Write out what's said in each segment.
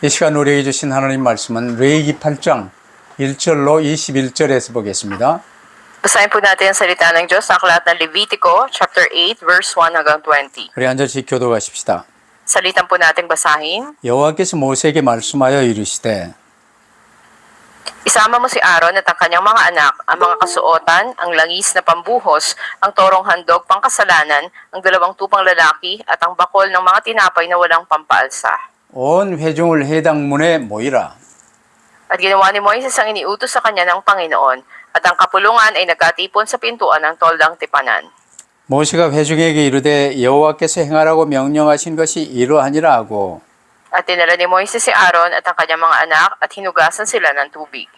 이 시간 우리에게 주신 하나님 말씀은 레위기 8장 1절로 21절에서 보겠습니다. Basahin po natin ang salita ng Diyos sa aklat ng Levitico, chapter 8, verse 1 hanggang 20. 우리 한 절씩 교도하십시다. Salitan po natin basahin. 여호와께서 모세에게 말씀하여 이르시되 Isama mo si Aaron at ang kanyang mga anak, ang mga kasuotan, ang langis na pambuhos, ang torong handog pangkasalanan, ang dalawang tupang lalaki, at ang bakol ng mga tinapay na walang pampaalsa. 온 회중을 해당문에 모이라. At ginawa ni Moises ang iniutos sa kanya ng Panginoon, at ang kapulungan ay nagkatipon sa pintuan ng toldang tipanan. 모세가 회중에게 이르되 여호와께서 행하라고 명령하신 것이 이러하니라 하고 At dinala ni Moises si Aaron at ang kanyang mga anak at hinugasan sila ng tubig.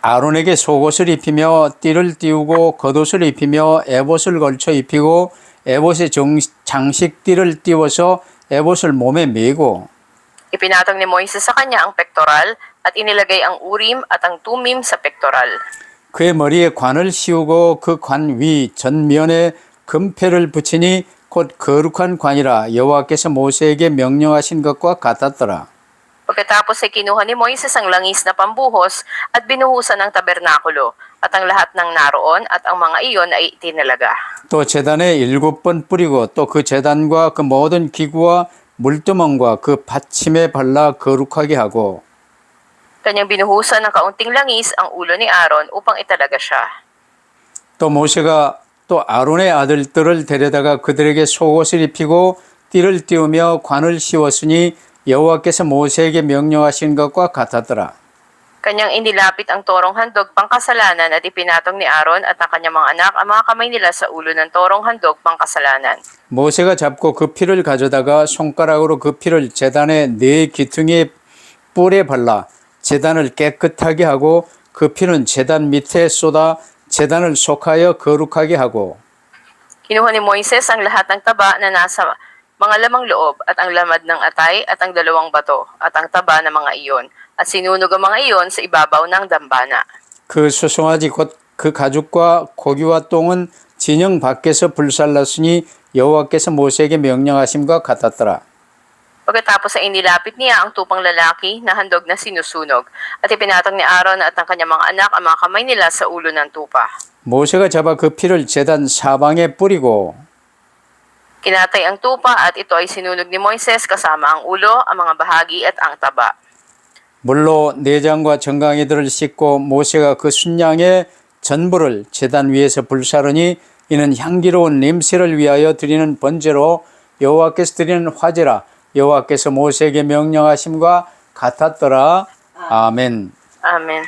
아론에게 속옷을 입히며 띠를 띠우고 겉옷을 입히며 에봇을 걸쳐 입히고 에봇의 장식띠를 띠워서 에봇을 몸에 메고 Ipinatong ni Moises sa kanya ang pektoral at inilagay ang urim at ang tumim sa pektoral. 그의 머리에 관을 씌우고 그 관 위 전면에 금패를 붙이니 곧 거룩한 관이라 여호와께서 모세에게 명령하신 것과 같았더라. Pagkatapos ay kinuha ni Moises ang langis na pambuhos at binuhusan ng tabernakulo at ang lahat ng naroon at ang mga iyon ay itinalaga. 또 제단에 7번 뿌리고 또 그 제단과 그 모든 기구와 물두멍과 그 받침에 발라 거룩하게 하고 Kanyang binuhusan ng kaunting langis ang ulo ni Aaron upang italaga siya. 또 모세가 또 아론의 아들들을 데려다가 그들에게 속옷을 입히고 띠를 띠우며 관을 씌웠으니 여호와께서 모세에게 명령하신 것과 같았더라. Kanyang inilapit ang torong handog pangkasalanan at ipinatong ni Aaron at ang kanyang mga anak ang mga kamay nila sa ulo ng torong handog pangkasalanan. 모세가 잡고 그 피를 가져다가 손가락으로 그 피를 제단의 네 기퉁이의 뿔에 발라 제단을 깨끗하게 하고 그 피는 제단 밑에 쏟아 제단을 속하여 거룩하게 하고 Kinuha ni Moises ang lahat ng taba na nasa mga lamang loob at ang lamad ng atay at ang dalawang bato at ang taba ng mga iyon at sinunog ang mga iyon sa ibabaw ng dambana. 그 수송아지 곧 그 가죽과 고기와 똥은 진영 밖에서 불살랐으니 여호와께서 모세에게 명령하심과 같았더라. Pagkatapos ay inilapit niya ang tupang lalaki na handog na sinusunog at ipinatong ni Aaron at ang kanyang mga anak ang mga kamay nila sa ulo ng tupa. 모세가 잡아 그 피를 제단 사방에 뿌리고 Kinatay ang tupa at ito ay sinunog ni Moises kasama ang ulo, ang mga bahagi at ang taba. 물로 내장과 정강이들을 씻고 모세가 그 순양의 전부를 제단 위에서 불사르니 이는 향기로운 냄새를 위하여 드리는 번제로 여호와께서 드리는 화제라 여호와께서 모세에게 명령하심과 같았더라. 아멘. Amen.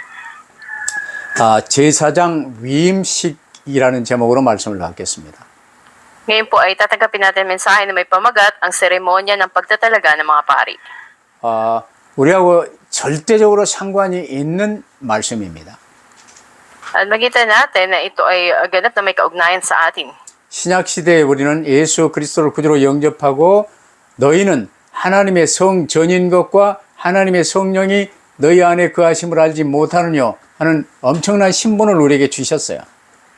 제사장 위임식이라는 제목으로 말씀을 받겠습니다. Ngayon po ay tatanggapin natin mensahe na may pamagat ang seremonya ng pagtatalaga ng mga pari. 우리하고 절대적으로 상관이 있는 말씀입니다. At makita natin na ito ay ganap na may kaugnayan sa atin. 신약 시대에 우리는 예수 그리스도를 구주로 영접하고 너희는 하나님의 성 전인 것과 하나님의 성령이 너희 안에 거하심을 알지 못하느냐 하는 엄청난 신분을 우리에게 주셨어요.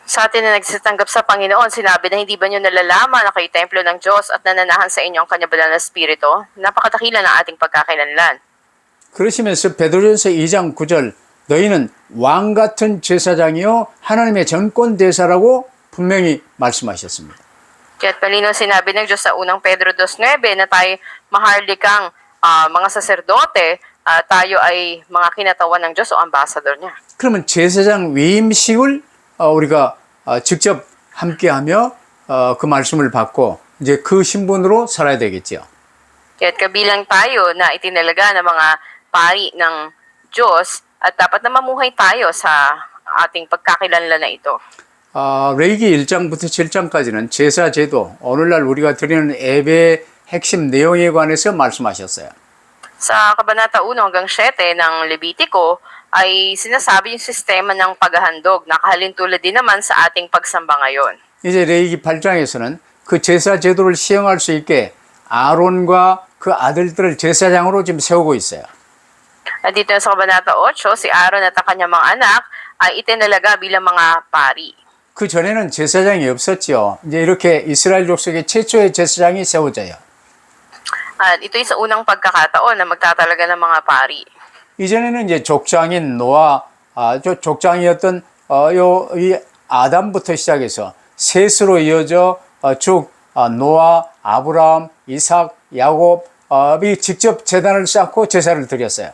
Sa atin na nagsitanggap sa Panginoon, sinabi na hindi ba nyo nalalaman na kayo templo ng Diyos at nananahan sa inyo ang kanyang banal na Espiritu? Napakadakila ng ating pagkakailanlan. 그러시면서 베드로전서 2장 9절 너희는 왕 같은 제사장이요 하나님의 전권 대사라고 분명히 말씀하셨습니다. Kaya't palino sinabi ng Diyos sa unang Pedro 2.9 na tayo maharlikang mga saserdote, tayo ay mga kinatawan ng Diyos o ambassador niya. 그러면 제사장 위임식을 우리가 직접 함께하며 그 말씀을 받고 이제 그 신분으로 살아야 되겠죠. Kaya't kabilang tayo na itinalaga ng mga pari ng Diyos at dapat na mamuhay tayo sa ating pagkakilanlan na ito. 레위기 1장부터 7장까지는 제사 제도, 오늘날 우리가 드리는 예배의 핵심 내용에 관해서 말씀하셨어요. Sa Kabanata 1 hanggang 7 ng Levitico ay sinasabi yung sistema ng paghahandog na kahalintulad din naman sa ating pagsamba ngayon. 이제 레위기 8장에서는 그 제사 제도를 시행할 수 있게 아론과 그 아들들을 제사장으로 지금 세우고 있어요. At dito sa Kabanata 8, si Aaron at ang kanyang mga anak ay itinalaga bilang mga pari. 그 전에는 제사장이 없었죠. 이제 이렇게 이스라엘 족속의 최초의 제사장이 세워져요. At ito'y sa unang pagkakataon na magtatalaga ng mga pari. 이전에는 이제 족장인 노아, 족장이었던 이 아담부터 시작해서 셋으로 이어져 쭉 노아, 아브라함, 이삭, 야곱이 직접 제단을 쌓고 제사를 드렸어요.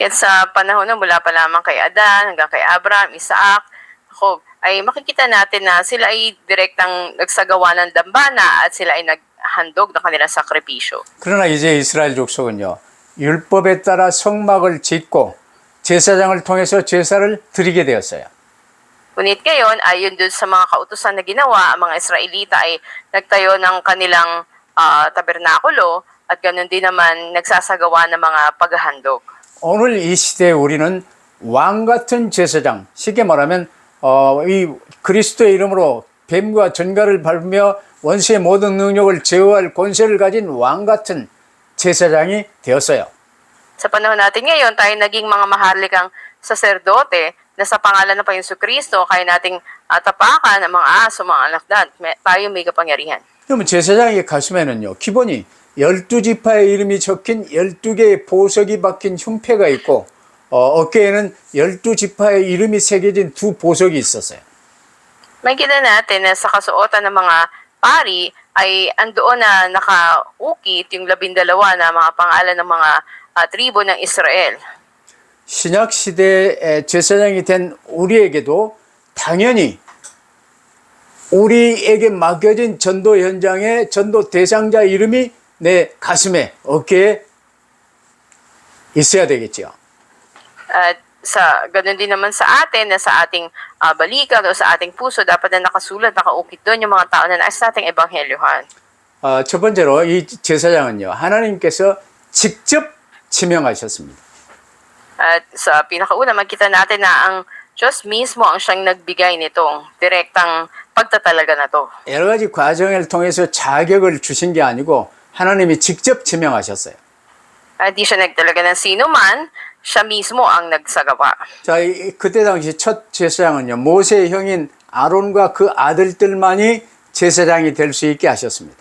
Kaya sa panahon na mula pa lamang kay Adan hanggang kay Abraham, Isaac, Jacob, ay makikita natin na sila ay direktang nagsagawa ng dambana at sila ay naghandog ng kanilang sakripisyo. 그러나 이제 이스라엘 족속은요, 율법에 따라 성막을 짓고 제사장을 통해서 제사를 드리게 되었어요. Ngunit ngayon, ayon dun sa mga kautusan na ginawa, ang mga Israelita ay nagtayo ng kanilang tabernakulo at ganun din naman nagsasagawa ng mga paghahandog. 오늘 이 시대에 우리는 왕 같은 제사장, 쉽게 말하면 이 그리스도의 이름으로 뱀과 전갈을 밟으며 원수의 모든 능력을 제어할 권세를 가진 왕 같은 제사장이 되었어요. Sa panahon natin ngayon, tayo naging mga maharlikang saserdote na sa pangalan ng Panginoon Kristo, kaya nating tapakan ang mga aso, mga alakdan. Tayo may kapangyarihan. 그러면 제사장의 가슴에는요, 기본이 12지파의 이름이 적힌 12개의 보석이 박힌 흉패가 있고, 어깨에는 12지파의 이름이 새겨진 두 보석이 있었어요. Makikita natin na sa kasuotan ng mga pari ay andoon na nakaukit yung 12 na mga pangalan ng mga tribo ng Israel. 신약 시대의 제사장이 된 우리에게도 당연히 우리에게 맡겨진 전도 현장의 전도 대상자 이름이 내 가슴에, 어깨에 있어야 되겠죠. At ganun din naman sa atin na sa ating balikat o sa ating puso dapat na nakasulat, nakaukit doon yung mga tao na nais nating ebanghelyohan. 첫 번째로 이 제사장은요, 하나님께서 직접 지명하셨습니다. At sa pinakauna, makita natin na ang Diyos mismo ang siyang nagbigay nitong direktang pagtatalaga na to. 여러 가지 과정을 통해서 자격을 주신 게 아니고 하나님이 직접 지명하셨어요. At di siya nagtalaga ng sino man, siya mismo ang nagsagawa. 자, 그때 당시 첫 제사장은요, 모세의 형인 아론과 그 아들들만이 제사장이 될 수 있게 하셨습니다.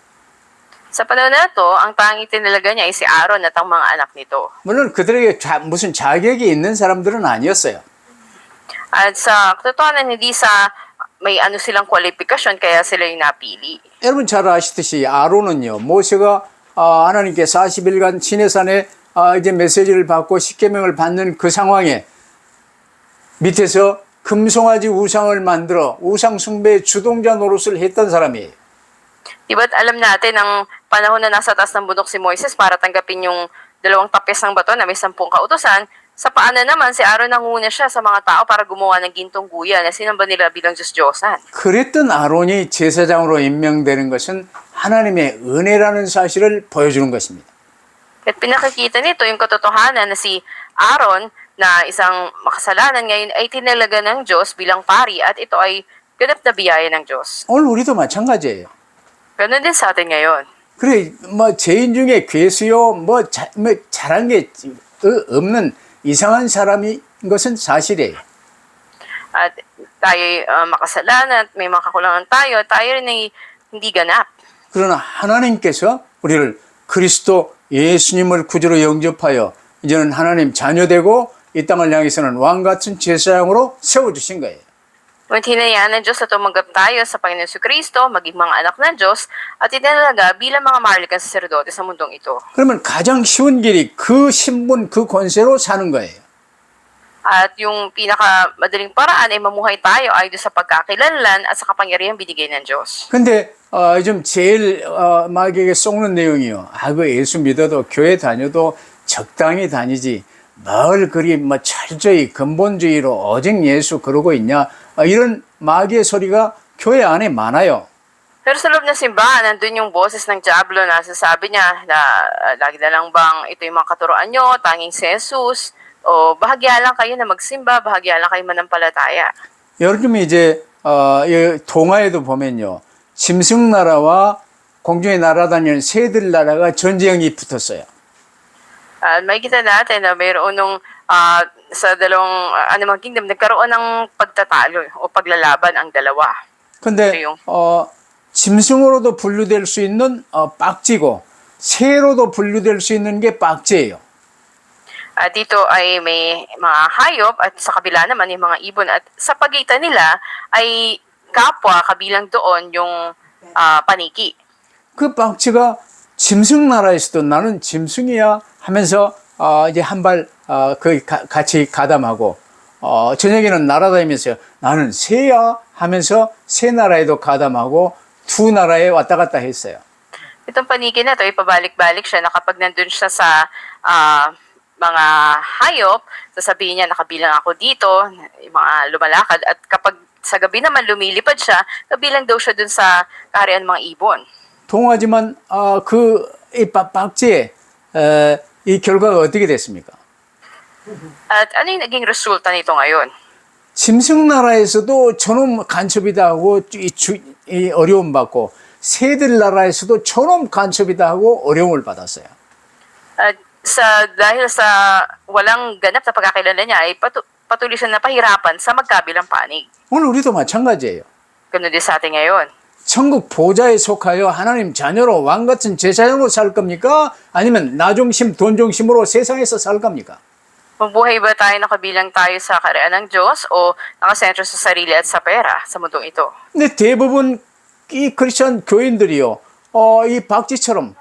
Sa panahon na to, ang tanging tinalaga niya ay si Aaron at ang mga anak nito. 물론 그들에게 무슨 자격이 있는 사람들은 아니었어요. At sa katotohanan, hindi sa may ano silang kwalifikasyon kaya sila yung napili. 여러분 잘 아시듯이 아론은요, 모세가 하나님께 40일간 시내산에 이제 메시지를 받고 십계명을 받는 그 상황에 밑에서 금송아지 우상을 만들어 우상 숭배의 주동자 노릇을 했던 사람이에요. Di ba't alam natin ang panahon na nasa taas ng bundok si Moises para tanggapin yung 2 tapes ng bato na may 10 kautusan, sa paanan naman si Aaron nanguna siya sa mga tao para gumawa ng gintong guya na sinamba nila bilang Diyos-Diyosan. 그랬던 아론이 제사장으로 임명되는 것은 하나님의 은혜라는 사실을 보여주는 것입니다. At pinakikita nito yung katotohanan na si Aaron na isang makasalanan ngayon ay tinalaga ng Diyos bilang pari at ito ay ganap na biyaya ng Diyos. 오늘 우리도 마찬가지예요. Ganun din sa atin ngayon. 그래, 죄인 중에 괴수요, 잘한 게 없는 이상한 사람인 것은 사실이에요. At tayo makasalanan at may mga kakulangan tayo rin ay hindi ganap. 그러나 하나님께서 우리를 그리스도 예수님을 구주로 영접하여 이제는 하나님 자녀되고 이 땅을 향해서는 왕같은 제사장으로 세워주신 거예요. Ngunit hinayaan ng Diyos na tumanggap tayo sa Panginoon Kristo, maging mga anak ng Diyos, at itinalaga bilang mga maharlikang saserdote sa mundong ito. 그러면 가장 쉬운 길이 그 신분, 그 권세로 사는 거예요. At yung pinakamadaling paraan ay mamuhay tayo ayon sa pagkakilanlan at sa kapangyarihang binigay ng Diyos. 근데 요즘 제일 마귀에게 속는 내용이요. 그 예수 믿어도 교회 다녀도 적당히 다니지 뭘 그리 철저히 근본주의로 오직 예수 그러고 있냐, 이런 마귀의 소리가 교회 안에 많아요. Pero sa loob ng simbahan, nandun yung boses ng Diablo na sasabi niya na lagi na lang bang ito yung mga katuroan nyo, tanging si Jesus, o bahagya lang kayo na magsimba, bahagya lang kayo manampalataya. 요즘에 이제 이 동화에도 보면요, 짐승나라와 공중에 날아다니는 새들 나라가 전쟁이 붙었어요. Makikita natin na mayroon nung sa dalawang anumang kingdom, nagkaroon ng pagtatalo o paglalaban ang dalawa. 근데 짐승으로도 분류될 수 있는 빡지고 새로도 분류될 수 있는 게 박쥐예요. Dito ay may mga hayop at sa kabila naman yung mga ibon at sa pagitan nila ay kapwa kabilang doon yung paniki. 그 박쥐가 짐승 나라에서도 나는 짐승이야 하면서 이제 한 발 같이 가담하고 저녁에는 날아다니면서 나는 새야 하면서 새 나라에도 가담하고 두 나라에 왔다 갔다 했어요. Itong paniki na to ay pabalik-balik siya na kapag nandun siya sa mga hayop, sasabihin niya nakabilang ako dito, yung mga lumalakad at kapag sa gabi naman lumilipad siya, kabilang daw siya dun sa kaharian mga ibon. 동하지만 이 박쥐의 이 결과가 어떻게 됐습니까? At ano yung naging resulta nito ngayon? 짐승 나라에서도 저놈 간첩이다 하고 이 어려움 받고 새들 나라에서도 저놈 간첩이다 하고 어려움을 받았어요. At dahil sa walang ganap na pagkakilala niya ay patuloy siya napahirapan sa magkabilang panig. 오늘 우리도 마찬가지예요. Ganun din sa atin ngayon. 천국 보좌에 속하여 하나님 자녀로 왕같은 제사장으로 살 겁니까? 아니면 나중심, 돈중심으로 세상에서 살 겁니까? Mabuhay ba tayo nakabilang tayo sa kaharian ng Diyos o nakasentro sa sarili at sa pera sa mundong ito? 근데 대부분 이 크리스천 교인들이요, 이 박쥐처럼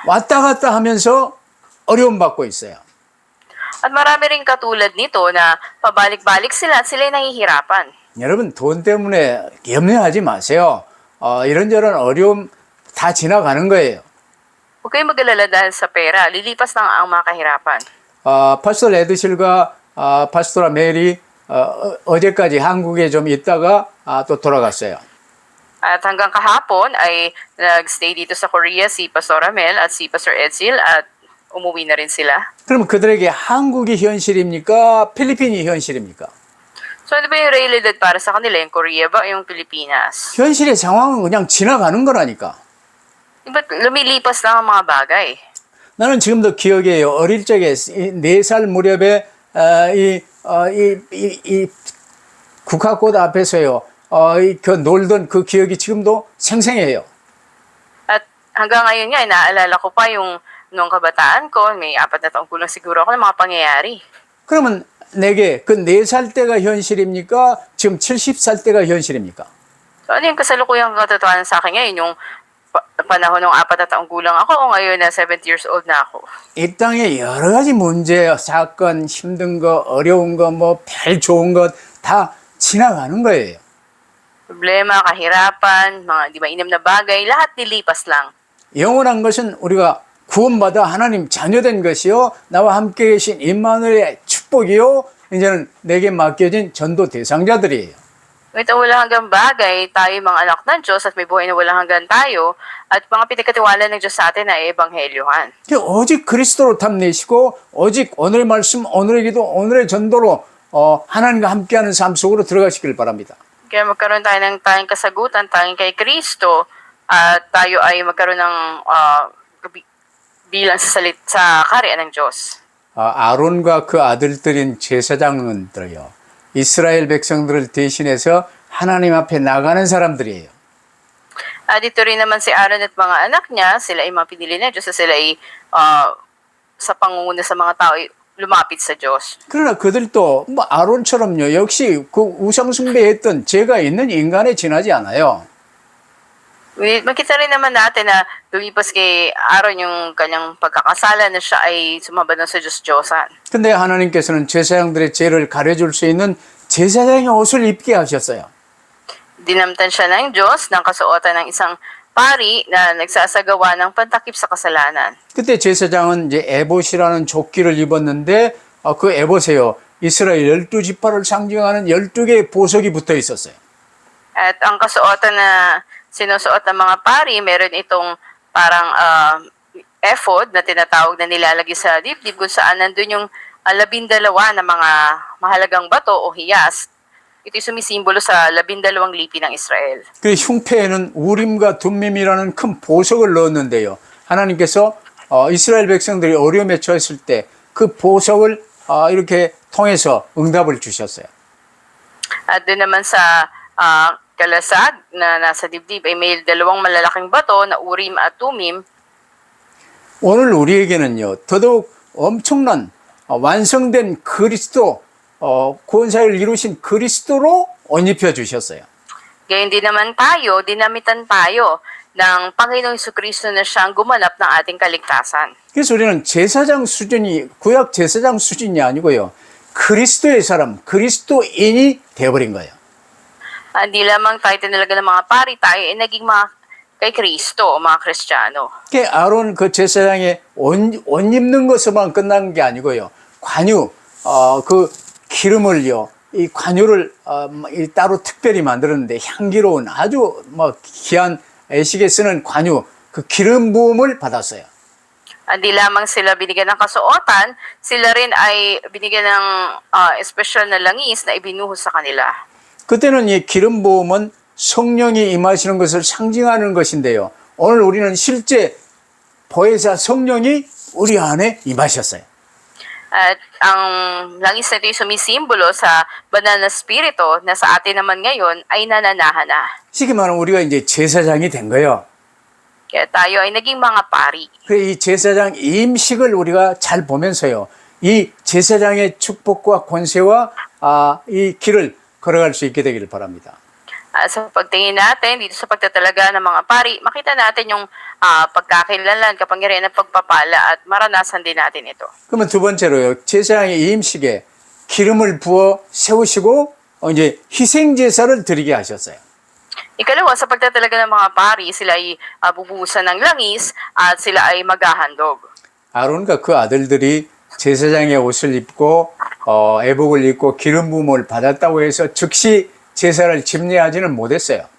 왔다 갔다 하면서 어려움 받고 있어요. At marami rin katulad nito na pabalik-balik sila at sila'y nahihirapan. 여러분 돈 때문에 염려하지 마세요. 이런저런 어려움 다 지나가는 거예요. Huwag kayong mag-alala dahil sa pera. Lilipas lang ang mga kahirapan. 파스터 레드실과 파스토라 메리 어제까지 한국에 좀 있다가 또 돌아갔어요. At hanggang kahapon ay nagstay dito sa Korea si Pastor Amel at si Pastor Edsel at umuwi na rin sila. 그럼 그들에게 한국이 현실입니까? 필리핀이 현실입니까? So ano ba yung realidad para sa kanila? Yung Korea ba o yung Pilipinas? 현실의 상황은 그냥 지나가는 거라니까. Ba't lumilipas lang ang mga bagay? 나는 지금도 기억해요. 어릴 적에 4살 무렵에 이 국화꽃 앞에서요. 그 놀던 그 기억이 지금도 생생해요. At hanggang ngayon nga, naaalala ko pa yung nung kabataan ko, may 4 na taong kulang siguro ako ng mga pangyayari. 그러면 내게 그 4살 때가 현실입니까? 지금 70살 때가 현실입니까? So ano yung kasalukuyang katotohanan sa akin ngayon? Yung panahon ng 4 na taong gulang ako o ngayon na 70 years old na ako? 이 땅에 여러 가지 문제, 사건, 힘든 거, 어려운 거, 뭐 별 좋은 것 다 지나가는 거예요. Problema, kahirapan, mga di mainam na bagay, lahat nilipas lang. 영원한 것은 우리가 구원받아 하나님 자녀된 것이요. 나와 함께 계신 임마누엘의 축복이요. 이제는 내게 맡겨진 전도 대상자들이에요. Ito walang hanggang bagay, tayo mga anak ng Diyos at may buhay na walang hanggan tayo at mga pinagkatiwala ng Diyos sa atin ay ebanghelyohan. 오직 그리스도로 탐내시고 오직 오늘의 말씀, 오늘의 기도, 오늘의 전도로 하나님과 함께하는 삶 속으로 들어가시길 바랍니다. Kaya magkaroon tayo ng tanging kasagutan, tanging kay Kristo at tayo ay magkaroon ng bilang sa kaharian ng Diyos. 아론과 그 아들들인 제사장들이요. 이스라엘 백성들을 대신해서 하나님 앞에 나가는 사람들이에요. Dito rin naman si Aaron at mga anak niya, sila ay mga pinili ng Diyos, sila ay sa pangunguna sa mga tao ay lumapit sa Diyos. 그러나 그들도 뭐 아론처럼요. 역시 그 우상숭배했던 죄가 있는 인간에 지나지 않아요. Makita rin naman natin na lumipas kay Aaron yung kanyang pagkakasala na siya ay sumabad na sa Diyos-Diyosan. 근데 하나님께서는 제사장들의 죄를 가려줄 수 있는 제사장의 옷을 입게 하셨어요. Dinamtan siya ng Diyos ng kasuotan ng isang pari na nagsasagawa ng pantakip sa kasalanan. 그때 제사장은 이제 에봇이라는 조끼를 입었는데 그 에봇에요. 이스라엘 12지파를 상징하는 12개의 보석이 붙어 있었어요. At ang kasuotan na sinusuot ng mga pari, meron itong parang ephod na tinatawag na nilalagay sa dibdib kung saan nandun yung 12 na mga mahalagang bato o hiyas. Ito'y sumisimbolo sa 12 lipi ng Israel. 그 흉패에는 우림과 둠밈이라는 큰 보석을 넣었는데요. 하나님께서 이스라엘 백성들이 어려움에 처했을 때 그 보석을 이렇게 통해서 응답을 주셨어요. At doon naman sa kalasag na nasa dibdib ay may 2 malalaking bato na Urim at Tumim. 오늘 우리에게는요, 더더욱 엄청난 완성된 그리스도, 구원사를 이루신 그리스도로 옷 입혀 주셨어요. Gayon din naman tayo, dinamitan tayo ng Panginoong Jesucristo na siyang gumanap ng ating kaligtasan. 그래서 우리는 제사장 수준이, 구약 제사장 수준이 아니고요, 그리스도의 사람, 그리스도인이 되어버린 거예요. Hindi lamang tayo tinalaga ng mga pari, tayo ay naging mga kay Kristo o mga Kristiyano. 아론 그 제사장의 옷 입는 것으로만 끝난 게 아니고요, 관유, 그 기름을요, 이 관유를 이 따로 특별히 만들었는데 향기로운 아주 귀한 애식에 쓰는 관유, 그 기름 부음을 받았어요. Hindi lamang sila binigyan ng kasuotan, sila rin ay binigyan ng espesyal na langis na ibinuhos sa kanila. 그때는 이 기름 부음은 성령이 임하시는 것을 상징하는 것인데요. 오늘 우리는 실제 보혜사 성령이 우리 안에 임하셨어요. At ang langis na ito ay sumisimbolo sa banal na spirito na sa atin naman ngayon ay nananahan na. 쉽게 말하면 우리가 이제 제사장이 된 거예요. Kaya tayo ay naging mga pari. 이 제사장 임식을 우리가 잘 보면서요, 이 제사장의 축복과 권세와 이 길을 걸어갈 수 있게 되기를 바랍니다. Sa pagtingin natin dito sa pagtatalaga ng mga pari, makita natin yung pagkakailanlan, kapangyarihan ng pagpapala at maranasan din natin ito. 그러면 두 번째로요, 제사장의 임식에 기름을 부어 세우시고 이제 희생 제사를 드리게 하셨어요. Ikalawa, sa pagtatalaga ng mga pari, sila ay bubuhusan ng langis at sila ay maghahandog. 아론과 그 아들들이 제사장의 옷을 입고 애복을 입고 기름 부음을 받았다고 해서 즉시 제사를 집례하지는 못했어요.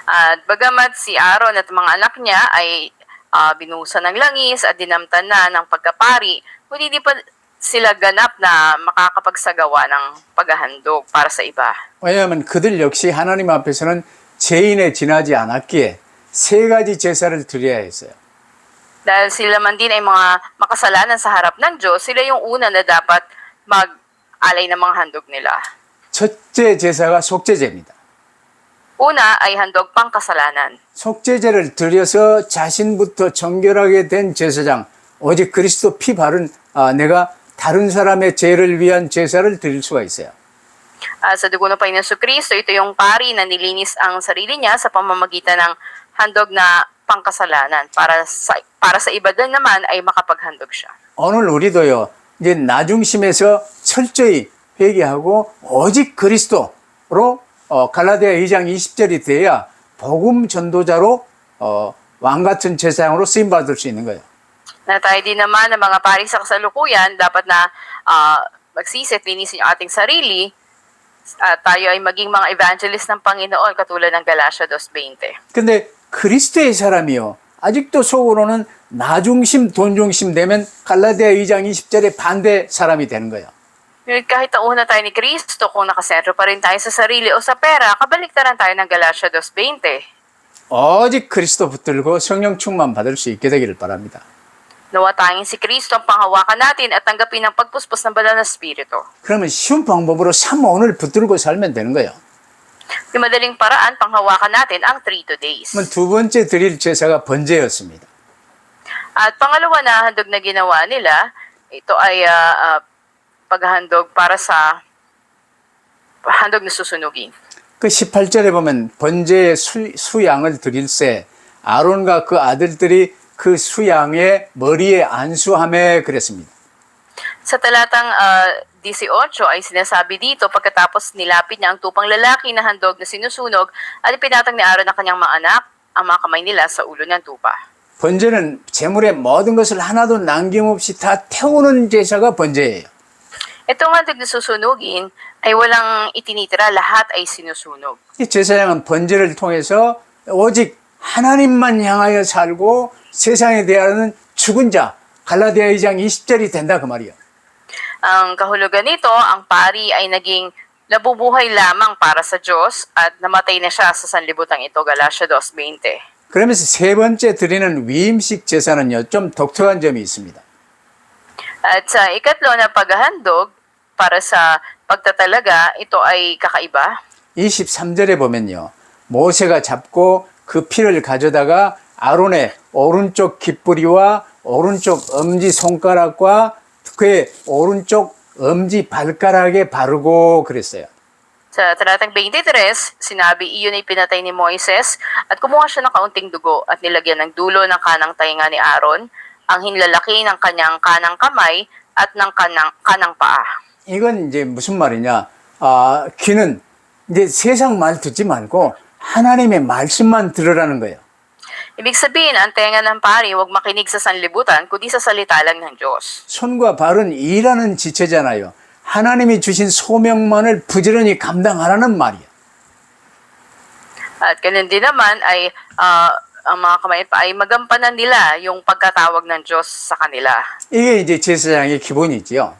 At bagamat si Aaron at mga anak niya ay binuhusan ng langis at dinamtan na ng pagkapari, kundi di pa sila ganap na makakapagsagawa ng paghahandog para sa iba. 왜냐하면 그들 역시 하나님 앞에서는 죄인에 지나지 않았기에 세 가지 제사를 드려야 했어요. Dahil sila man din ay mga makasalanan sa harap ng Diyos, sila yung una na dapat mag-alay ng mga handog nila. 첫째 제사가 속죄제입니다. Una ay handog pang kasalanan. 속죄제를 드려서 자신부터 정결하게 된 제사장, 오직 그리스도 피 바른 내가 다른 사람의 죄를 위한 제사를 드릴 수가 있어요. Sa dugo ng Panginoon Jesucristo, ito yung pari na nilinis ang sarili niya sa pamamagitan ng handog na pangkasalanan. Para sa iba din naman ay makapaghandog siya. 오늘 우리도요, 이제 나중심에서 철저히 회개하고 오직 그리스도로 갈라디아 2장 20절이 돼야 복음 전도자로 왕같은 제사장으로 쓰임 받을 수 있는 거예요. Na tayo din naman ng mga pari sa kasalukuyan, dapat na magsisi at linisin yung ating sarili at tayo ay maging mga evangelist ng Panginoon katulad ng Galatia 2:20. 근데 그리스도의 사람이요, 아직도 속으로는 나중심, 돈중심 되면 갈라디아 2장 20절의 반대 사람이 되는 거예요. Ngunit kahit nauna tayo ni Kristo, kung nakasentro pa rin tayo sa sarili o sa pera, kabaliktaran tayo ng Galatia 2:20. 오직 그리스도 붙들고 성령 충만 받을 수 있게 되기를 바랍니다. Nawa tayong si Kristo ang panghawakan natin at tanggapin ang pagpuspos ng banal na Espiritu. 그러면 쉬운 방법으로 참 오늘 붙들고 살면 되는 거예요. Yung madaling paraan, panghawakan natin ang 3 days. 그러면 두 번째 드릴 제사가 번제였습니다. At pangalawa na handog na ginawa nila, ito ay paghandog para sa handog na susunugin. 그 18절에 보면 번제의 수양을 드릴새 아론과 그 아들들이 그 수양의 머리에 안수하며 그랬습니다. Sa talatang 18 ay sinasabi dito, pagkatapos nilapit niya ang tupang lalaki na handog na sinusunog at ipinatang ni Aaron ang kanyang mga anak ang mga kamay nila sa ulo ng tupa. 번제는 제물의 모든 것을 하나도 남김없이 다 태우는 제사가 번제예요. Itong handog na susunugin ay walang itinitira, lahat ay sinusunog. 이 제사장은 번제를 통해서 오직 하나님만 향하여 살고 세상에 대하여는 죽은 자, 갈라디아 2장 20절이 된다 그 말이에요. Ang kahulugan nito, ang pari ay naging nabubuhay lamang para sa Diyos at namatay na siya sa sanlibutan ito, Galatia 2:20. 그러면서 세 번째 드리는 위임식 제사는요, 좀 독특한 점이 있습니다. At sa ikatlo na paghahandog para sa pagtatalaga, ito ay kakaiba. 23절에 보면요, 모세가 잡고 그 피를 가져다가 아론의 오른쪽 깃뿌리와 오른쪽 엄지 손가락과 그의 오른쪽 엄지 발가락에 바르고 그랬어요. Sa talatang 23, sinabi, iyon ay pinatay ni Moises at kumuha siya ng kaunting dugo at nilagyan ng dulo ng kanang tainga ni Aaron, ang hinlalaki ng kanyang kanang kamay at ng kanang paa. 이건 이제 무슨 말이냐? 귀는 이제 세상 말 듣지 말고 하나님의 말씀만 들으라는 거예요. Ibig sabihin, ang tenga ng pari huwag makinig sa sanlibutan, kundi sa salita lang ng Diyos. 손과 발은 일하는 지체잖아요. 하나님이 주신 소명만을 부지런히 감당하라는 말이야. At ganun din naman ay ang mga kamay pa ay magampanan nila yung pagkatawag ng Diyos sa kanila. 이게 이제 제사장의 기본이지요.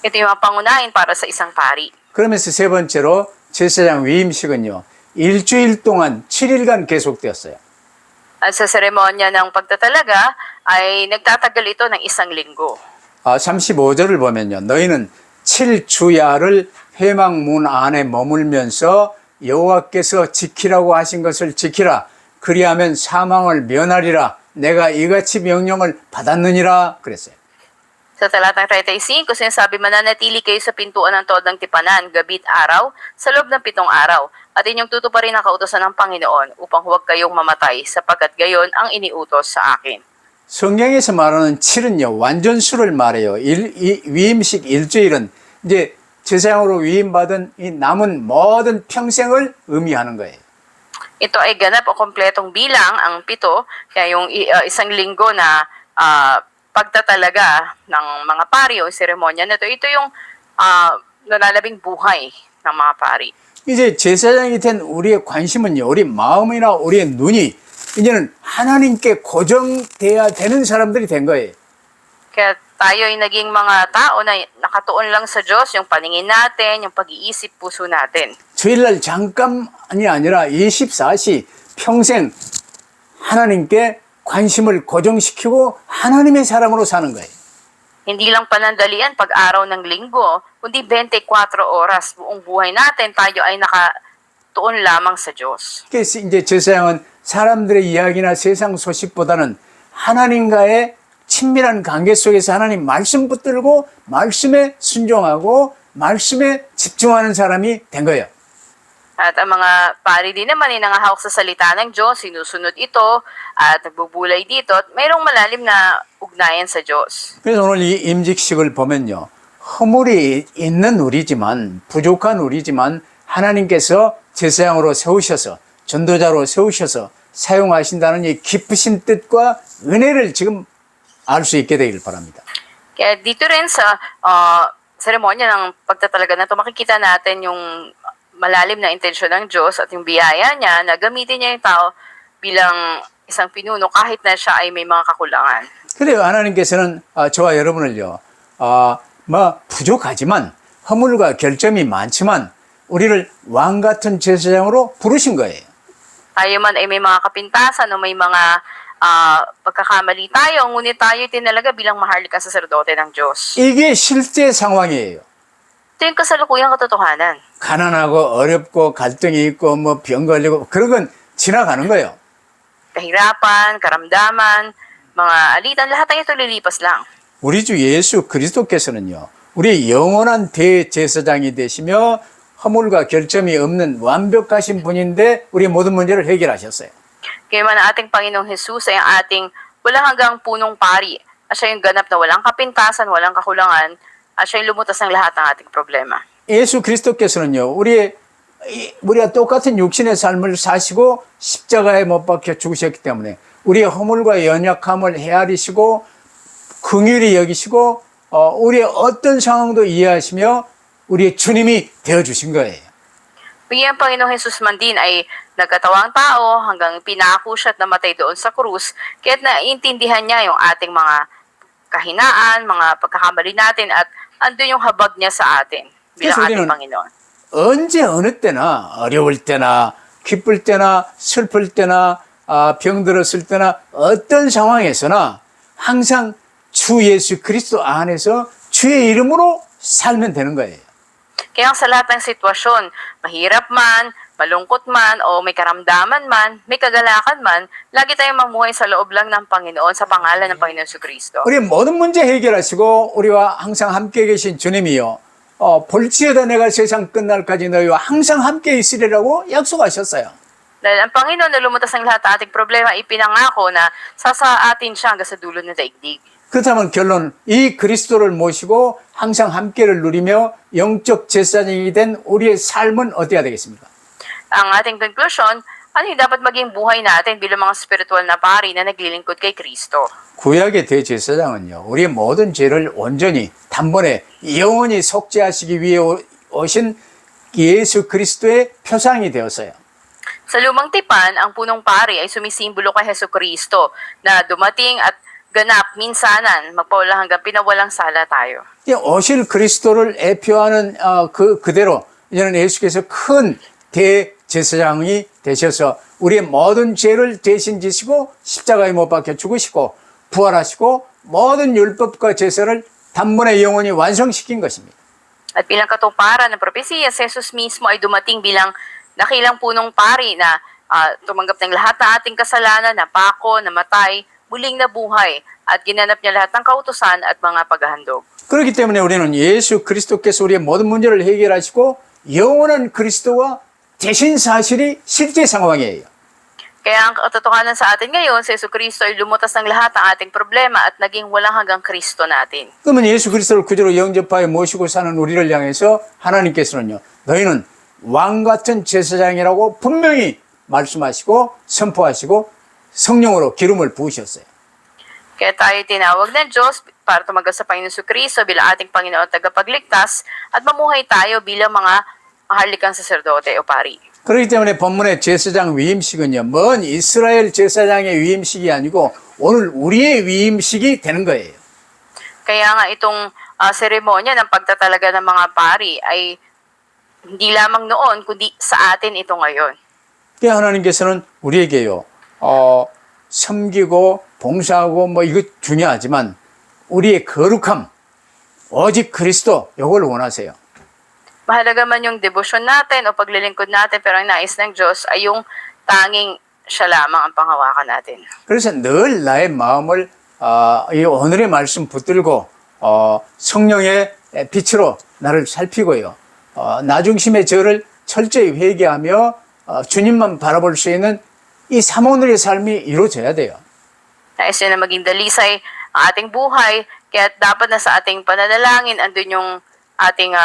Ito yung mga pangunahin para sa isang pari. 그러면서 세 번째로 제사장 위임식은요. 일주일 동안 7일간 계속되었어요. At sa seremonya ng pagtatalaga ay nagtatagal ito ng isang linggo. 35절을 보면요. 너희는 7주야를 회막문 안에 머물면서 여호와께서 지키라고 하신 것을 지키라. 그리하면 사망을 면하리라. 내가 이같이 명령을 받았느니라 그랬어요. Sa talatang 35, sinasabi, mananatili kayo sa pintuan ng Todang Tipanan, gabi't araw, sa loob ng 7 araw, at inyong tutuparin ang kautosan ng Panginoon upang huwag kayong mamatay, sapagkat gayon ang iniutos sa akin. 성경에서 말하는 7은요, 완전수를 말해요. 위임식 일주일은 이제 제사장으로 위임받은 이 남은 모든 평생을 의미하는 거예요. Ito ay ganap o kompletong bilang, ang 7, kaya yung isang linggo na pagtatalaga ng mga pari o seremonya na ito yung nalalabing buhay ng mga pari. 이제 제사장이 된 우리의 관심은요, 우리 마음이나 우리의 눈이 이제는 하나님께 고정돼야 되는 사람들이 된 거예요. Kaya tayo ay naging mga tao na nakatuon lang sa Diyos, yung paningin natin, yung pag-iisip puso natin. 주일날 잠깐이 아니라 24시 평생 하나님께 관심을 고정시키고 하나님의 사람으로 사는 거예요. Hindi lang panandalian pag-araw ng linggo, kundi 24 oras buong buhay natin, tayo ay nakatuon lamang sa Diyos. 그래서 이제 제사장은 사람들의 이야기나 세상 소식보다는 하나님과의 친밀한 관계 속에서 하나님 말씀 붙들고 말씀에 순종하고 말씀에 집중하는 사람이 된 거예요. At ang mga pari din naman ay nangahawak sa salita ng Diyos, sinusunod ito at nagbubulay dito at mayroong malalim na ugnayan sa Diyos. 그래서 오늘 이 임직식을 보면요. 허물이 있는 우리지만 부족한 우리지만 하나님께서 제사장으로 세우셔서 전도자로 세우셔서 사용하신다는 이 깊으신 뜻과 은혜를 지금 알 수 있게 되길 바랍니다. Kaya dito rin sa seremonya ng pagtatalaga na ito, makikita natin yung malalim na intensyon ng Diyos at yung biyaya niya na gamitin niya yung tao bilang isang pinuno kahit na siya ay may mga kakulangan. 그래요. 하나님께서는 저와 여러분을요. 부족하지만 허물과 결점이 많지만 우리를 왕 같은 제사장으로 부르신 거예요. Tayo man ay may mga kapintasan o may mga pagkakamali tayo, ngunit tayo tinalaga bilang maharlikang saserdote ng Diyos. 이게 실제 상황이에요. Ito yung kasalukuyang katotohanan. 가난하고 어렵고 갈등이 있고 뭐 병 걸리고 그런 건 지나가는 거예요. Kahirapan, karamdaman, mga alitan, lahat ng ito lilipas lang. 우리 주 예수 그리스도께서는요. 우리의 영원한 대제사장이 되시며 허물과 결점이 없는 완벽하신 분인데 우리의 모든 문제를 해결하셨어요. Kaya man ang ating Panginoong Jesus ay ang ating walang hanggang punong pari. At siya yung ganap na walang kapintasan, walang kakulangan, at siya yung lumutas ng lahat ng ating problema. 예수 그리스도께서는요. 우리와 똑같은 육신의 삶을 사시고 십자가에 못 박혀 죽으셨기 때문에 우리의 허물과 연약함을 헤아리시고 긍휼히 여기시고 우리의 어떤 상황도 이해하시며 우리의 주님이 되어주신 거예요. Bigyan ang Panginoong Jesus man din ay nagkatawang tao hanggang pinako siya at namatay doon sa krus, kaya't naiintindihan niya yung ating mga kahinaan, mga pagkakamali natin at andun yung habag niya sa atin bilang 그래서 ating 우리는 Panginoon. 언제 어느 때나 어려울 때나 기쁠 때나 슬플 때나 병들었을 때나 어떤 상황에서나 항상 주 예수 그리스도 안에서 주의 이름으로 살면 되는 거예요. Kaya sa lahat ng sitwasyon, mahirap man, malungkot man o may karamdaman man, may kagalakan man, lagi tayong mamuhay sa loob lang ng Panginoon sa pangalan ng Panginoon Jesucristo. 우리 모든 문제 해결하시고 우리와 항상 함께 계신 주님이요. 볼지어다 내가 세상 끝날까지 너희와 항상 함께 있으리라고 약속하셨어요. Dahil ang Panginoon na lumutas ng lahat ng ating problema, ipinangako na sasa atin siya hanggang sa dulo ng daigdig. 그렇다면 결론, 이 그리스도를 모시고 항상 함께를 누리며 영적 제사장이 된 우리의 삶은 어때야 되겠습니까? Ang ating conclusion, ano yung dapat maging buhay natin bilang mga spiritual na pari na naglilingkod kay Kristo? 구약의 대제사장은요, 우리의 모든 죄를 온전히 단번에 영원히 속죄하시기 위해 오신 예수 그리스도의 표상이 되었어요. Sa lumang tipan, ang punong pari ay sumisimbolo kay Hesus Kristo na dumating at ganap minsanan, magpawala hanggang pinawalang sala tayo. 오실 그리스도를 애표하는 그대로 이제는 예수께서 큰 대제사장이 되셔서 우리의 모든 죄를 대신 지시고 십자가에 못 박혀 죽으시고 부활하시고 모든 율법과 제사를 단번에 영원히 완성시킨 것입니다. At bilang katuparan ng propesiya, si Jesus mismo ay dumating bilang nakilang punong pari na tumanggap ng lahat ng ating kasalanan, napako, namatay, muling nabuhay, at ginanap niya lahat ng kautusan at mga paghahandog. 그렇기 때문에 우리는 예수 그리스도께서 우리의 모든 문제를 해결하시고 영원한 그리스도와 대신 사실이 실제 상황이에요. Kaya ang katotohanan sa atin ngayon, si Hesus Kristo ay lumutas ng lahat ng ating problema at naging walang hanggang Kristo natin. 그러면 예수 그리스도를 구주로 영접하여 모시고 사는 우리를 향해서 하나님께서는요, 너희는 왕 같은 제사장이라고 분명히 말씀하시고 선포하시고 성령으로 기름을 부으셨어요. Kaya tayo tinawag ng Diyos para tumagal sa Panginoon Jesucristo bilang ating Panginoon at tagapagligtas at mamuhay tayo bilang mga maharlikang saserdote o pari. 그렇기 때문에 본문의 제사장 위임식은요, 먼 이스라엘 제사장의 위임식이 아니고 오늘 우리의 위임식이 되는 거예요. Kaya nga itong seremonya ng pagtatalaga ng mga pari ay hindi lamang noon kundi sa atin ito ngayon. 그러니까 하나님께서는 우리에게요, 섬기고 봉사하고 뭐 이거 중요하지만 우리의 거룩함, 오직 그리스도, 이걸 원하세요. Mahalaga man yung debosyon natin o paglilingkod natin, pero ang nais ng Diyos ay yung tanging siya lamang ang panghawakan natin. 그래서 늘 나의 마음을 이 오늘의 말씀 붙들고 성령의 빛으로 나를 살피고요. 나 중심의 저를 철저히 회개하며 주님만 바라볼 수 있는 이 삼오늘의 삶이 이루어져야 돼요. Nais niya na maging dalisay ang ating buhay, kaya dapat na sa ating pananalangin andun yung ating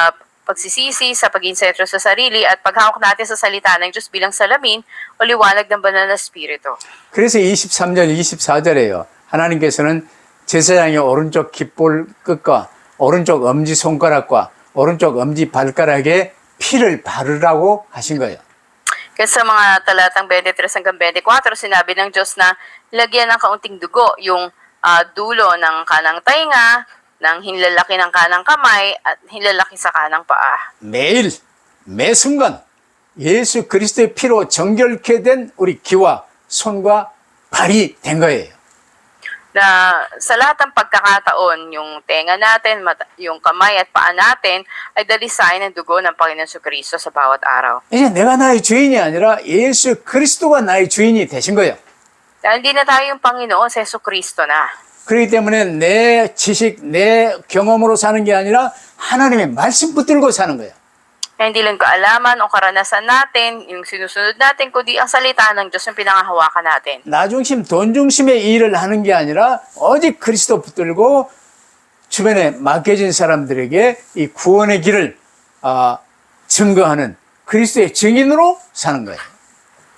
pagsisisi sa paging sentro sa sarili at paghawak natin sa salita ng Diyos bilang salamin o liwanag ng banal na Espiritu. 그래서 23절, 24절에요. 하나님께서는 제사장의 오른쪽 깃볼 끝과 오른쪽 엄지손가락과 오른쪽 엄지발가락에 피를 바르라고 하신 거예요. Kaya sa mga talatang 23 hanggang 24, sinabi ng Diyos na lagyan ng kaunting dugo yung dulo ng kanang tainga, ng hinlalaki ng kanang kamay at hinlalaki sa kanang paa. 매일, 매 순간 예수 그리스도의 피로 정결케 된 우리 귀와 손과 발이 된 거예요. Na sa lahat ng pagkakataon, yung tenga natin, yung kamay at paa natin ay dalisayan ng dugo ng Panginoon Jesucristo sa bawat araw. 이제 내가 나의 주인이 아니라 예수 그리스도가 나의 주인이 되신 거예요. Dahil hindi na tayo yung Panginoon, sa Jesucristo na. 그렇기 때문에 내 지식, 내 경험으로 사는 게 아니라 하나님의 말씀 붙들고 사는 거예요. Kaya hindi lang kaalaman o karanasan natin, yung sinusunod natin, kundi ang salita ng Diyos yung pinangahawakan natin. 나 중심, 돈 중심의 일을 하는 게 아니라 오직 그리스도 붙들고 주변에 맡겨진 사람들에게 이 구원의 길을 증거하는 그리스도의 증인으로 사는 거예요.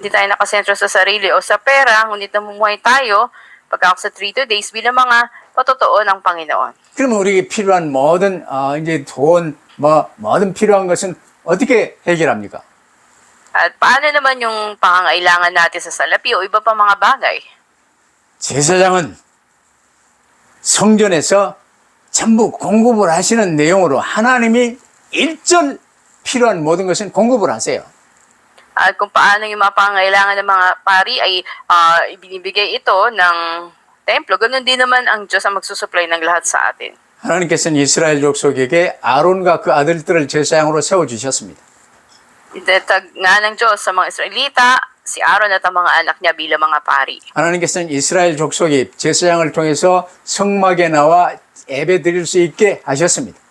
Hindi tayo nakasentro sa sarili o sa pera, ngunit namumuhay tayo pagkakak sa 3 days bilang mga patotoo ng Panginoon. 그러면 우리에게 필요한 모든 이제 돈, 모든 필요한 것은 어떻게 해결합니까? At paano naman yung pangangailangan natin sa salapi o iba pa mga bagay? 제사장은 성전에서 전부 공급을 하시는 내용으로 하나님이 일절 필요한 모든 것은 공급을 하세요. At kung paano yung mga pangangailangan ng mga pari ay ibinibigay ito ng templo, ganun din naman ang Diyos ang magsusupply ng lahat sa atin. 하나님께서는 이스라엘 족속에게 아론과 그 아들들을 제사장으로 세워주셨습니다. Itatag nga ng Diyos sa mga Israelita, si Aaron at ang mga anak niya bilang mga pari. 하나님께서는 이스라엘 족속이 제사장을 통해서 성막에 나와 예배 드릴 수 있게 하셨습니다.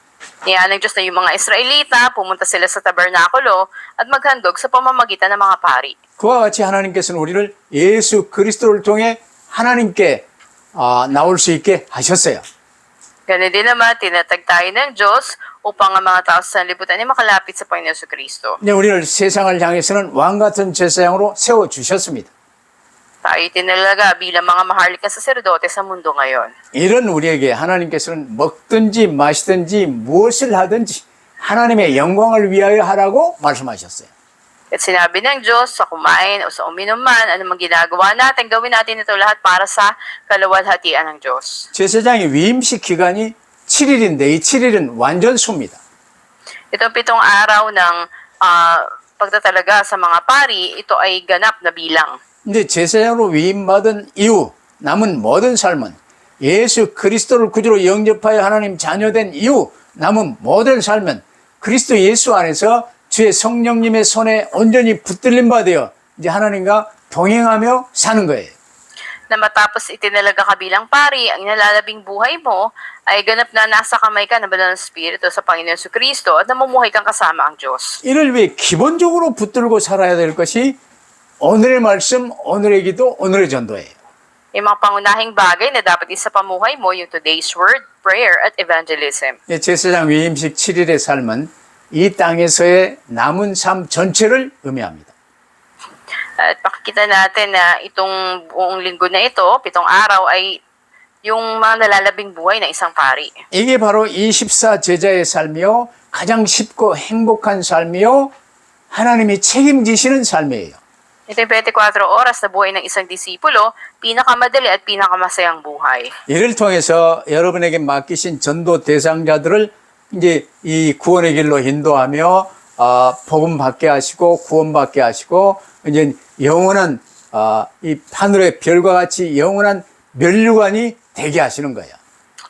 Niya ng Diyos na yung mga Israelita, pumunta sila sa tabernakulo at maghandog sa pamamagitan ng mga pari. 그와 같이 하나님께서는 우리를 예수 그리스도를 통해 하나님께 나올 수 있게 하셨어요. Ganun din naman, tinatag tayo ng Diyos upang ang mga tao sa sanlibutan ay makalapit sa Panginoon Kristo. 근데 우리를 세상을 향해서는 왕 같은 제사장으로 세워 주셨습니다. Tayo tinalaga bilang mga maharlikang saserdote sa mundo ngayon. 이런 우리에게 하나님께서는 먹든지 마시든지 무엇을 하든지 하나님의 영광을 위하여 하라고 말씀하셨어요. At sinabi ng Diyos sa kumain o sa uminom man, anumang ginagawa natin, gawin natin ito lahat para sa kaluwalhatian ng Diyos. 제사장의 위임식 기간이 7일인데 이 7일은 완전수입니다. Itong 7 araw ng pagtatalaga sa mga pari, ito ay ganap na bilang. 근데 제사장으로 위임받은 이후 남은 모든 삶은 예수 그리스도를 구주로 영접하여 하나님 자녀된 이후 남은 모든 삶은 그리스도 예수 안에서 주의 성령님의 손에 온전히 붙들림 받아 이제 하나님과 동행하며 사는 거예요. Na matapos itinalaga ka bilang pari, ang inalalabing buhay mo ay ganap na nasa kamay ka ng banal na Espiritu sa Panginoon Kristo at namumuhay kang kasama ang Diyos. 이를 위해 기본적으로 붙들고 살아야 될 것이 오늘의 말씀, 오늘의 기도, 오늘의 전도예요. Yung mga pangunahing bagay na dapat isa pamuhay mo, yung today's word, prayer, at evangelism. 제사장 위임식 7일의 삶은 이 땅에서의 남은 삶 전체를 의미합니다. At makikita natin na itong buong linggo na ito, 7 araw, ay yung mga nalalabing buhay ng isang pari. 이게 바로 24 제자의 삶이요. 가장 쉽고 행복한 삶이요. 하나님이 책임지시는 삶이에요. Ito yung 24 oras na buhay ng isang disipulo, pinakamadali at pinakamasayang buhay. 이를 통해서 여러분에게 맡기신 전도 대상자들을 이제 이 구원의 길로 인도하며 복음 받게 하시고 구원 받게 하시고 이제 영원한 이 하늘의 별과 같이 영원한 면류관이 되게 하시는 거예요.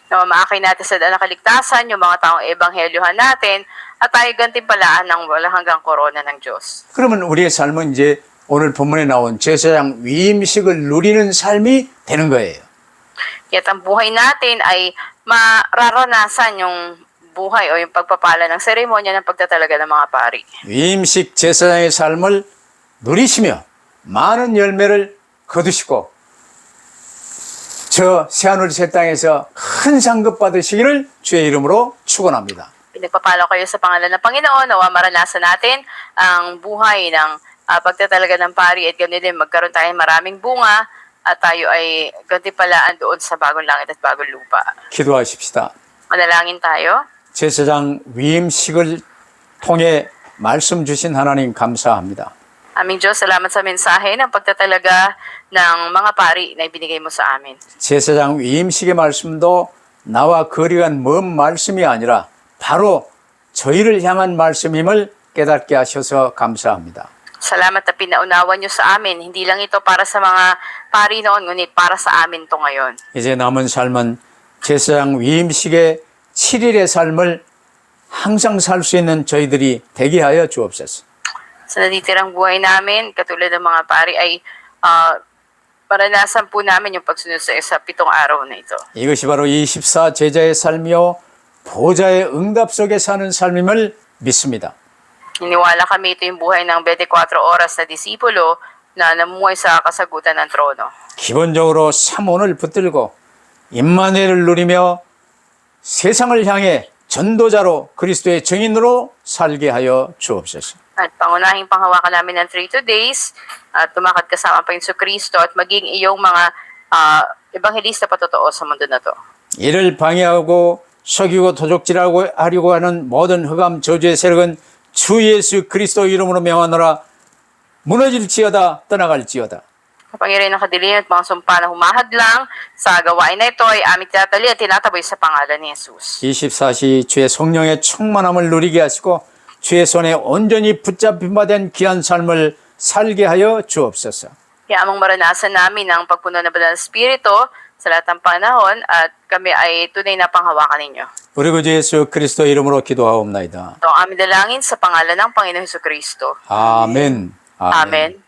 Na mamaakay natin sa daan ng kaligtasan, yung mga taong ebanghelyohan natin, at tayo gantimpalaan ng walang hanggang korona ng Diyos. 그러면 우리의 삶은 이제 오늘 본문에 나온 제사장 위임식을 누리는 삶이 되는 거예요. Kaya't ang buhay natin ay mararanasan yung buhay o yung pagpapala ng seremonya ng pagtatalaga ng mga pari. 위임식 제사장의 삶을 누리시며 많은 열매를 거두시고 저 새하늘 새 땅에서 큰 상급 받으시기를 주의 이름으로 축원합니다. Pinagpapala kayo sa pangalan ng Panginoon, nawa maranasan natin ang buhay ng pagtatalaga ng pari at ganoon din magkaroon tayo ng maraming bunga at tayo ay gantimpalaan doon sa bagong langit at bagong lupa. 기도하십시다. Manalangin tayo. 제사장 위임식을 통해 말씀 주신 하나님 감사합니다. Aming Diyos, salamat sa mensahe ng pagtatalaga ng mga pari na ibinigay mo sa amin. 제사장 위임식의 말씀도 나와 거리가 먼 말씀이 아니라 바로 저희를 향한 말씀임을 깨닫게 하셔서 감사합니다. Salamat na pinaunawan niyo sa amin. Hindi lang ito para sa mga pari noon, ngunit para sa amin ito ngayon. 이제 남은 삶은 제사장 위임식의 7일의 삶을 항상 살 수 있는 저희들이 되게 하여 주옵소서. Sa natitirang buhay namin, katulad ng mga pari, ay maranasan po namin yung pagsunod sa 7 araw na ito. 이것이 바로 24 제자의 삶이요 보좌의 응답 속에 사는 삶임을 믿습니다. Iniwala kami ito yung buhay ng 24 oras na disipulo na namuhay sa kasagutan ng trono. 기본적으로 삼원을 붙들고 임마누엘을 누리며 세상을 향해 전도자로 그리스도의 증인으로 살게 하여 주옵소서. At pangunahing panghawakan namin ng 3 days at tumakad kasama pa yung Kristo at maging iyong mga ebanghelista patotoo sa mundo na to. 이를 방해하고 속이고 도적질하고 하려고 하는 모든 흑암 저주의 세력은 주 예수 그리스도 이름으로 명하노라 무너질지어다 떠나갈지어다. Kapangyarihan ng kadiliman at mga sumpa na humahadlang sa gawain na ito ay aming tinatali at tinataboy sa pangalan ni Jesus. 24시 주의 성령의 충만함을 누리게 하시고 주의 손에 온전히 붙잡힌 바 된 귀한 삶을 살게 하여 주옵소서. Kaya amang maranasan namin ang pagpuno ng Banal na Espiritu sa lahat ng panahon at kami ay tunay na panghawakan ninyo. 우리 구주 예수 그리스도 이름으로 기도하옵나이다. Ito ang aming dalangin sa pangalan ng Panginoon Hesuscristo. 아멘. Amen.